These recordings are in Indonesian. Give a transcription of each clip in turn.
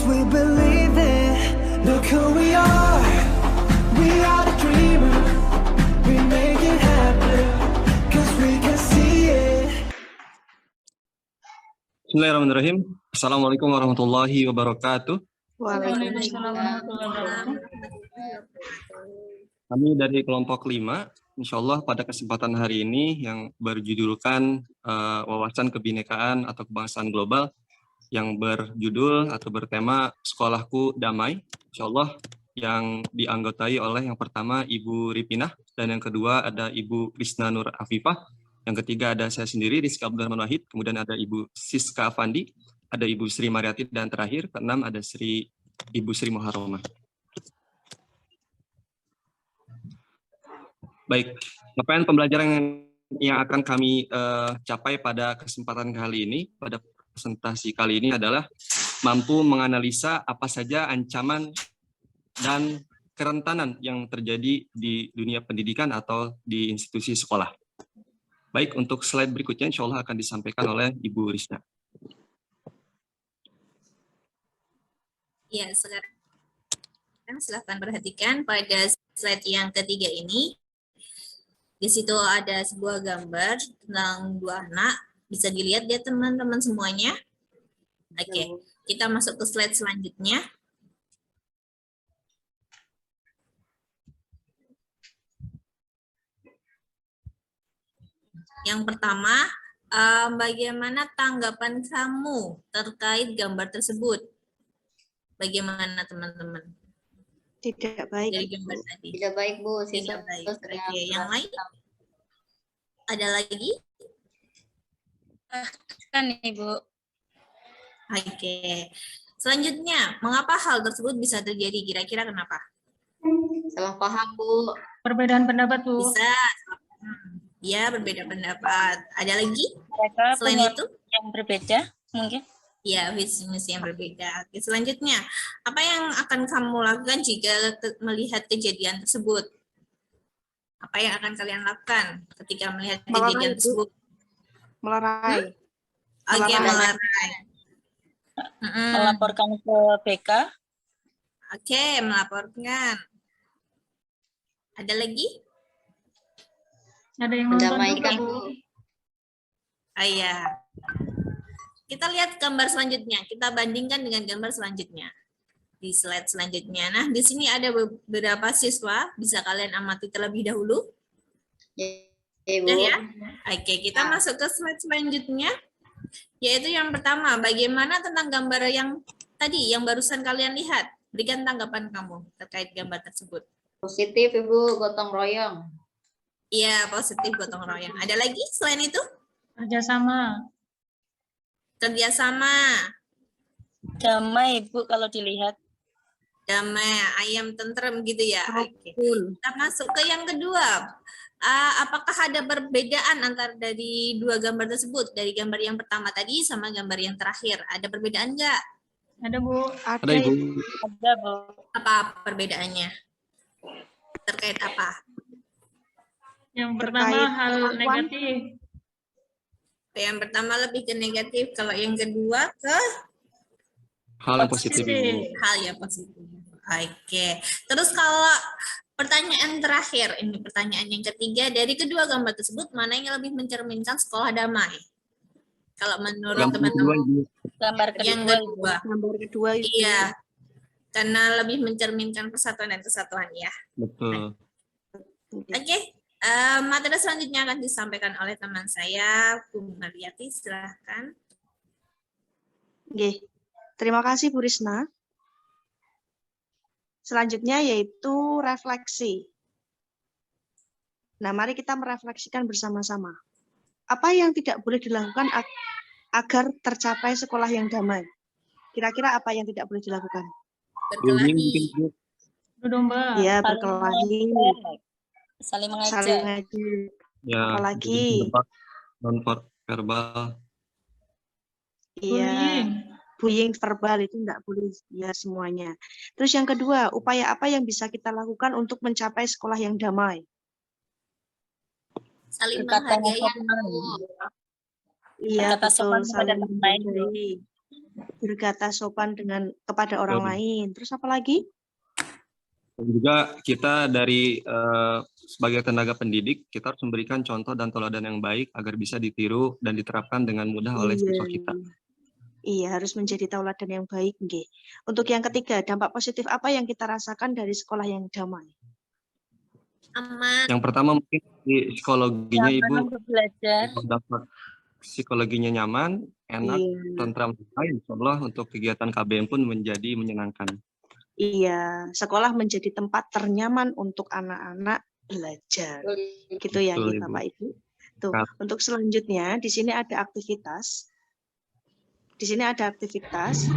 we believe it. Look who we are the dreamers. We make it happen, 'cause we can see it. Bismillahirrahmanirrahim. Assalamualaikum warahmatullahi wabarakatuh. Waalaikumsalam warahmatullahi wabarakatuh. Kami dari kelompok 5, insya Allah pada kesempatan hari ini yang berjudulkan wawasan kebinekaan atau kebangsaan global yang berjudul atau bertema Sekolahku Damai, insya Allah yang dianggotai oleh yang pertama Ibu Ripinah, dan yang kedua ada Ibu Krisna Nur Afifah, yang ketiga ada saya sendiri Rizky Abdurrahman Wahid, kemudian ada Ibu Siska Afandi, ada Ibu Sri Mariati, dan terakhir keenam ada Ibu Sri Muharramah. Baik, capaian pembelajaran yang akan kami capai pada kesempatan kali ini, pada presentasi kali ini adalah mampu menganalisa apa saja ancaman dan kerentanan yang terjadi di dunia pendidikan atau di institusi sekolah. Baik, untuk slide berikutnya insya Allah akan disampaikan oleh Ibu Risna. Ya, sekarang silahkan perhatikan pada slide yang ketiga ini. Di situ ada sebuah gambar tentang dua anak. Bisa dilihat ya teman-teman semuanya. Oke, kita masuk ke slide selanjutnya. Yang pertama, bagaimana tanggapan kamu terkait gambar tersebut? Bagaimana teman-teman? Tidak baik. Dari gambar tadi. Tidak baik, Bu. Tidak baik. Oke, yang lain? Ada lagi? Kan, Ibu. Oke. Selanjutnya, mengapa hal tersebut bisa terjadi? Kira-kira kenapa? Salah paham, Bu. Perbedaan pendapat, Bu. Bisa. Ya, berbeda pendapat. Ada lagi? Mereka Selain punya itu? yang berbeda, mungkin. Ya, visi misi yang berbeda. Oke, selanjutnya, apa yang akan kamu lakukan jika melihat kejadian tersebut? Apa yang akan kalian lakukan ketika melihat kejadian tersebut? Melerai. Oke, melerai. Melaporkan ke BK. Oke, melaporkan. Ada lagi? Ada yang nonton juga, Mendamaikan. Bu. Iya. Kita lihat gambar selanjutnya. Kita bandingkan dengan gambar selanjutnya. Di slide selanjutnya. Nah, di sini ada beberapa siswa. Bisa kalian amati terlebih dahulu. Ibu. Udah ya? Oke, kita masuk ke slide selanjutnya. Yaitu yang pertama, bagaimana tentang gambar yang tadi, yang barusan kalian lihat? Berikan tanggapan kamu terkait gambar tersebut. Positif, Ibu. Gotong royong. Iya, positif gotong royong. Ada lagi selain itu? Kerjasama. Kerjasama. Damai, Ibu, kalau dilihat. Damai, ayam tentrem gitu ya. Oke. Kita masuk ke yang kedua. Apakah ada perbedaan antara dari dua gambar tersebut? Dari gambar yang pertama tadi sama gambar yang terakhir. Ada perbedaan nggak? Ada, Bu. Ada Ibu. Ada, Bu. Apa perbedaannya? Terkait apa? Yang pertama Terkait hal kemampuan. negatif. Yang pertama lebih ke negatif. Kalau yang kedua ke Hal yang positif Ibu. hal yang positif. Oke. Terus kalau pertanyaan terakhir, ini pertanyaan yang ketiga, dari kedua gambar tersebut, mana yang lebih mencerminkan sekolah damai? Kalau menurut Yang kedua teman-teman, Ibu. Gambar yang kedua. kedua. Gambar kedua itu. Iya, karena lebih mencerminkan persatuan dan kesatuan ya. Betul. Oke, materi selanjutnya akan disampaikan oleh teman saya, Bu Mariati, silahkan. Oke. Terima kasih Bu Risna. Selanjutnya yaitu refleksi. Nah, mari kita merefleksikan bersama-sama. Apa yang tidak boleh dilakukan agar tercapai sekolah yang damai? Kira-kira apa yang tidak boleh dilakukan? Bullying mungkin Berkelahi. Ibu. Adu domba. Ya, Saling berkelahi, mengajak. Saling mengajak. saling ngajak. Ya. Apalagi? Non-verbal. Iya, Bullying. bullying verbal itu enggak boleh ya semuanya. Terus yang kedua, upaya apa yang bisa kita lakukan untuk mencapai sekolah yang damai? Saling Berkata menghargai. sopan. Iya, Berkata betul, sopan kepada saling teman lain. menghargai. berkata sopan dengan kepada orang Betul. lain. Terus apa lagi? Dan juga kita dari sebagai tenaga pendidik, kita harus memberikan contoh dan teladan yang baik agar bisa ditiru dan diterapkan dengan mudah oleh siswa kita. Iya, harus menjadi tauladan yang baik, nggih. Untuk yang ketiga, dampak positif apa yang kita rasakan dari sekolah yang damai? Aman. Yang pertama mungkin di psikologinya Nyaman Ibu untuk belajar. dapat psikologinya nyaman, enak, Iya. tentram, insya Allah untuk kegiatan KBM pun menjadi menyenangkan. Iya, sekolah menjadi tempat ternyaman untuk anak-anak belajar. Gitu ya, Betul, nggih, Ibu. Bapak Ibu. Tuh, Nah. untuk selanjutnya di sini ada aktivitas. Di sini ada aktivitas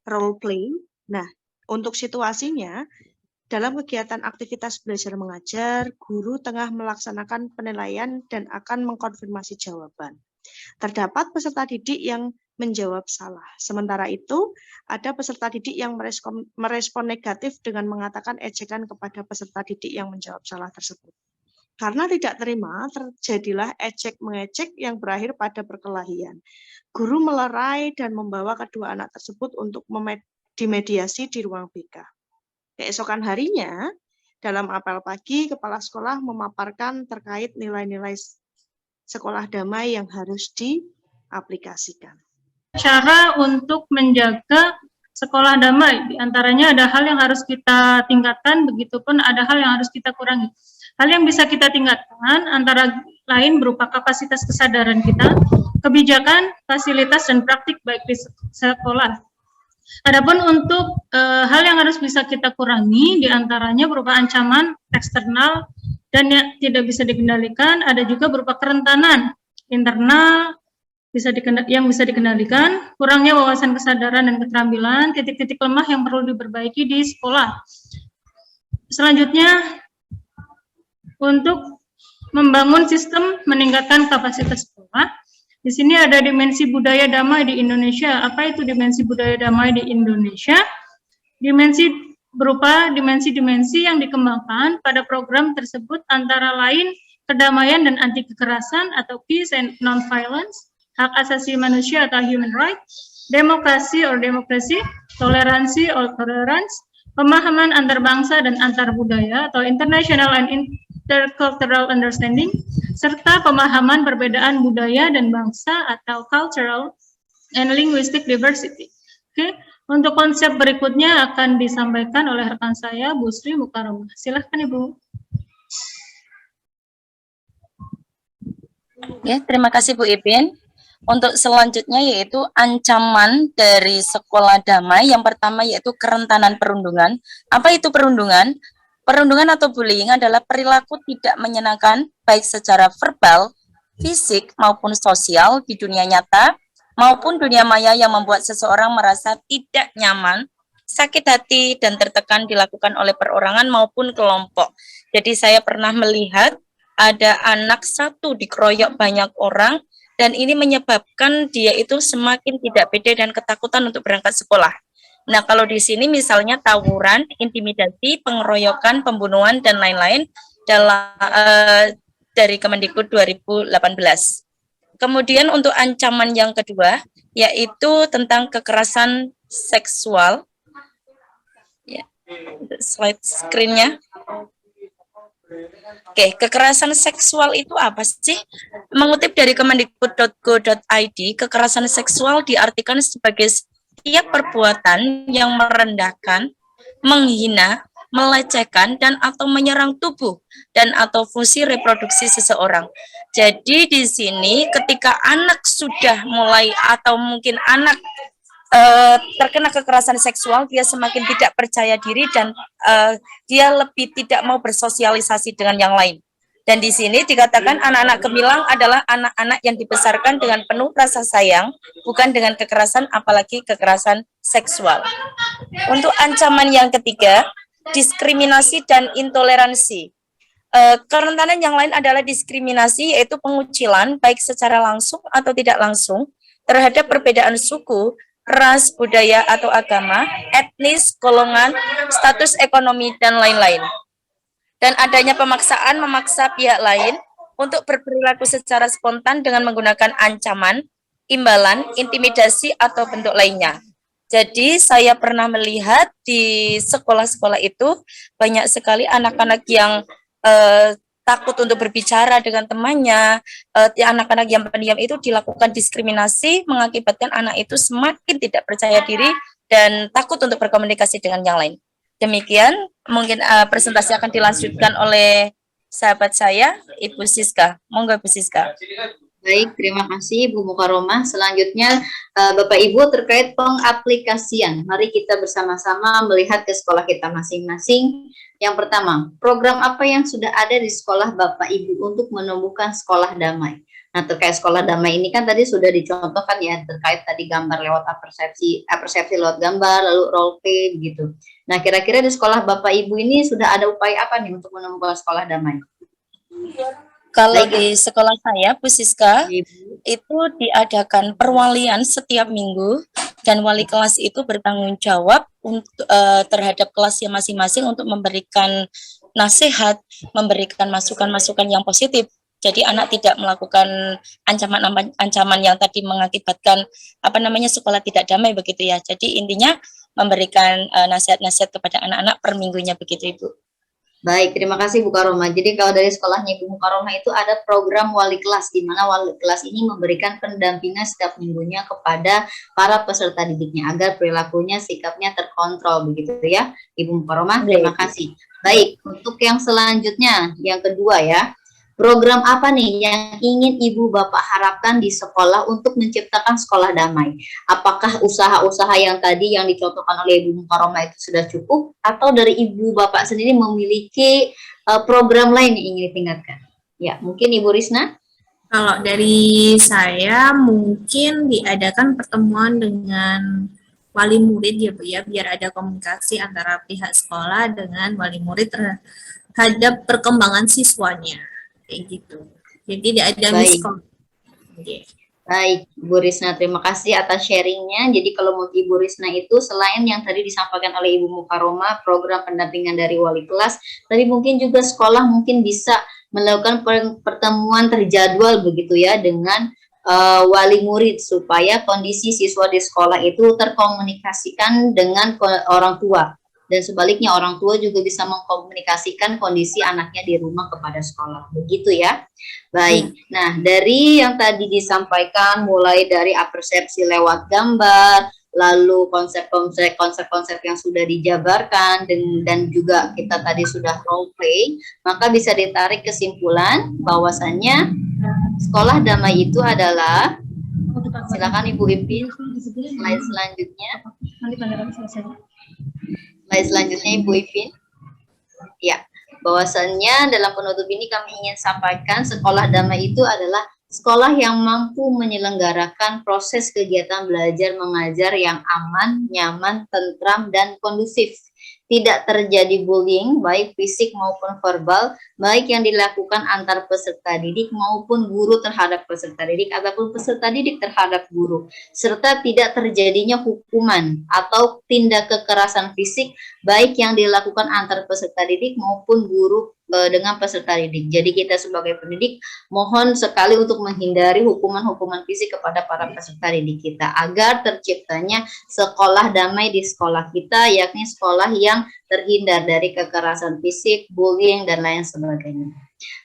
role play. Nah, untuk situasinya dalam kegiatan aktivitas belajar mengajar, guru tengah melaksanakan penilaian dan akan mengkonfirmasi jawaban. Terdapat peserta didik yang menjawab salah. Sementara itu, ada peserta didik yang merespon negatif dengan mengatakan ejekan kepada peserta didik yang menjawab salah tersebut. Karena tidak terima, terjadilah ejek-mengejek yang berakhir pada perkelahian. Guru melerai dan membawa kedua anak tersebut untuk dimediasi di ruang BK. Keesokan harinya, dalam apel pagi, kepala sekolah memaparkan terkait nilai-nilai sekolah damai yang harus diaplikasikan. Cara untuk menjaga sekolah damai, diantaranya ada hal yang harus kita tingkatkan, begitupun ada hal yang harus kita kurangi. Hal yang bisa kita tingkatkan antara lain berupa kapasitas kesadaran kita, kebijakan, fasilitas, dan praktik baik di sekolah. Adapun untuk hal yang harus bisa kita kurangi, diantaranya berupa ancaman eksternal dan yang tidak bisa dikendalikan, ada juga berupa kerentanan internal yang bisa dikendalikan, kurangnya wawasan kesadaran dan keterampilan, titik-titik lemah yang perlu diperbaiki di sekolah. Selanjutnya, untuk membangun sistem meningkatkan kapasitas sekolah, di sini ada dimensi budaya damai di Indonesia. Apa itu dimensi budaya damai di Indonesia? Dimensi berupa dimensi-dimensi yang dikembangkan pada program tersebut antara lain kedamaian dan anti kekerasan atau peace and non-violence, hak asasi manusia atau human rights, demokrasi or demokrasi, toleransi or tolerance, pemahaman antar bangsa dan antar budaya atau international and intercultural understanding, serta pemahaman perbedaan budaya dan bangsa atau cultural and linguistic diversity. Oke, untuk konsep berikutnya akan disampaikan oleh rekan saya, Bu Sri Mukarramah. Silahkan Ibu. Ya, terima kasih Bu Ipin. Untuk selanjutnya yaitu ancaman dari sekolah damai. Yang pertama yaitu kerentanan perundungan. Apa itu perundungan? Perundungan atau bullying adalah perilaku tidak menyenangkan baik secara verbal, fisik maupun sosial di dunia nyata maupun dunia maya yang membuat seseorang merasa tidak nyaman, sakit hati dan tertekan dilakukan oleh perorangan maupun kelompok. Jadi saya pernah melihat ada anak satu dikeroyok banyak orang dan ini menyebabkan dia itu semakin tidak pede dan ketakutan untuk berangkat sekolah. Nah, kalau di sini misalnya tawuran, intimidasi, pengeroyokan, pembunuhan, dan lain-lain dari Kemendikbud 2018. Kemudian untuk ancaman yang kedua, yaitu tentang kekerasan seksual. Ya, slide screen-nya. Oke, kekerasan seksual itu apa sih? Mengutip dari kemendikbud.go.id, kekerasan seksual diartikan sebagai setiap perbuatan yang merendahkan, menghina, melecehkan, dan atau menyerang tubuh dan atau fungsi reproduksi seseorang. Jadi di sini ketika anak sudah mulai atau mungkin anak terkena kekerasan seksual, dia semakin tidak percaya diri dan dia lebih tidak mau bersosialisasi dengan yang lain. Dan di sini dikatakan anak-anak gemilang adalah anak-anak yang dibesarkan dengan penuh rasa sayang, bukan dengan kekerasan, apalagi kekerasan seksual. Untuk ancaman yang ketiga, diskriminasi dan intoleransi. Kerentanan yang lain adalah diskriminasi, yaitu pengucilan baik secara langsung atau tidak langsung terhadap perbedaan suku, ras, budaya, atau agama, etnis, golongan, status ekonomi, dan lain-lain. Dan adanya pemaksaan memaksa pihak lain untuk berperilaku secara spontan dengan menggunakan ancaman, imbalan, intimidasi, atau bentuk lainnya. Jadi saya pernah melihat di sekolah-sekolah itu banyak sekali anak-anak yang takut untuk berbicara dengan temannya, anak-anak yang pendiam itu dilakukan diskriminasi, mengakibatkan anak itu semakin tidak percaya diri dan takut untuk berkomunikasi dengan yang lain. Demikian, mungkin presentasi akan dilanjutkan oleh sahabat saya, Ibu Siska. Monggo, Ibu Siska. Baik, terima kasih Bu Mukaromah. Selanjutnya, Bapak Ibu terkait pengaplikasian. Mari kita bersama-sama melihat ke sekolah kita masing-masing. Yang pertama, program apa yang sudah ada di sekolah Bapak Ibu untuk menumbuhkan sekolah damai? Nah, terkait sekolah damai ini kan tadi sudah dicontohkan ya, terkait tadi gambar lewat persepsi lewat gambar, lalu role play begitu. Nah, kira-kira di sekolah Bapak Ibu ini sudah ada upaya apa nih untuk menumbuhkan sekolah damai? Kalau di sekolah saya, Bu Siska, Ibu. itu diadakan perwalian setiap minggu dan wali kelas itu bertanggung jawab untuk terhadap kelasnya masing-masing untuk memberikan nasihat, memberikan masukan-masukan yang positif. Jadi anak tidak melakukan ancaman yang tadi mengakibatkan sekolah tidak damai begitu ya. Jadi intinya memberikan nasihat-nasihat kepada anak-anak per minggunya begitu, Ibu. Baik, terima kasih Bu Karoma. Jadi kalau dari sekolahnya Ibu Karoma itu ada program wali kelas, di mana wali kelas ini memberikan pendampingan setiap minggunya kepada para peserta didiknya agar perilakunya, sikapnya terkontrol begitu ya, Ibu Karoma. Terima kasih. Baik, untuk yang selanjutnya, yang kedua ya. Program apa nih yang ingin Ibu Bapak harapkan di sekolah untuk menciptakan sekolah damai? Apakah usaha-usaha yang tadi yang dicontohkan oleh Ibu Mukaroma itu sudah cukup? Atau dari Ibu Bapak sendiri memiliki program lain yang ingin ditingkatkan? Ya, mungkin Ibu Risna? Kalau dari saya mungkin diadakan pertemuan dengan wali murid ya Bu ya, biar ada komunikasi antara pihak sekolah dengan wali murid terhadap perkembangan siswanya. Kayak gitu. Jadi tidak ada miskom. Baik, Bu Risna, terima kasih atas sharingnya. Jadi kalau menurut Ibu Risna itu selain yang tadi disampaikan oleh Ibu Mukaroma, program pendampingan dari wali kelas, tapi mungkin juga sekolah mungkin bisa melakukan pertemuan terjadwal begitu ya dengan wali murid supaya kondisi siswa di sekolah itu terkomunikasikan dengan orang tua. Dan sebaliknya orang tua juga bisa mengkomunikasikan kondisi anaknya di rumah kepada sekolah. Begitu ya. Baik. Nah, dari yang tadi disampaikan mulai dari persepsi lewat gambar, lalu konsep-konsep yang sudah dijabarkan dan juga kita tadi sudah role play, maka bisa ditarik kesimpulan bahwasannya sekolah damai itu adalah, silakan Ibu Ipin, slide selanjutnya. Slide selanjutnya Ibu Ivin. Ya, bahwasannya dalam penutup ini kami ingin sampaikan sekolah damai itu adalah sekolah yang mampu menyelenggarakan proses kegiatan belajar mengajar yang aman, nyaman, tentram, dan kondusif. Tidak terjadi bullying, baik fisik maupun verbal, baik yang dilakukan antar peserta didik maupun guru terhadap peserta didik ataupun peserta didik terhadap guru, serta tidak terjadinya hukuman atau tindak kekerasan fisik, baik yang dilakukan antar peserta didik maupun guru dengan peserta didik. Jadi kita sebagai pendidik mohon sekali untuk menghindari hukuman-hukuman fisik kepada para peserta didik kita agar terciptanya sekolah damai di sekolah kita, yakni sekolah yang terhindar dari kekerasan fisik, bullying, dan lain sebagainya.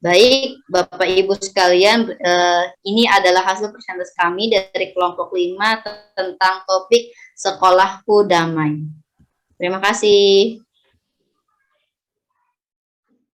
Baik, Bapak Ibu sekalian, ini adalah hasil presentasi kami dari kelompok 5 tentang topik sekolahku damai. Terima kasih.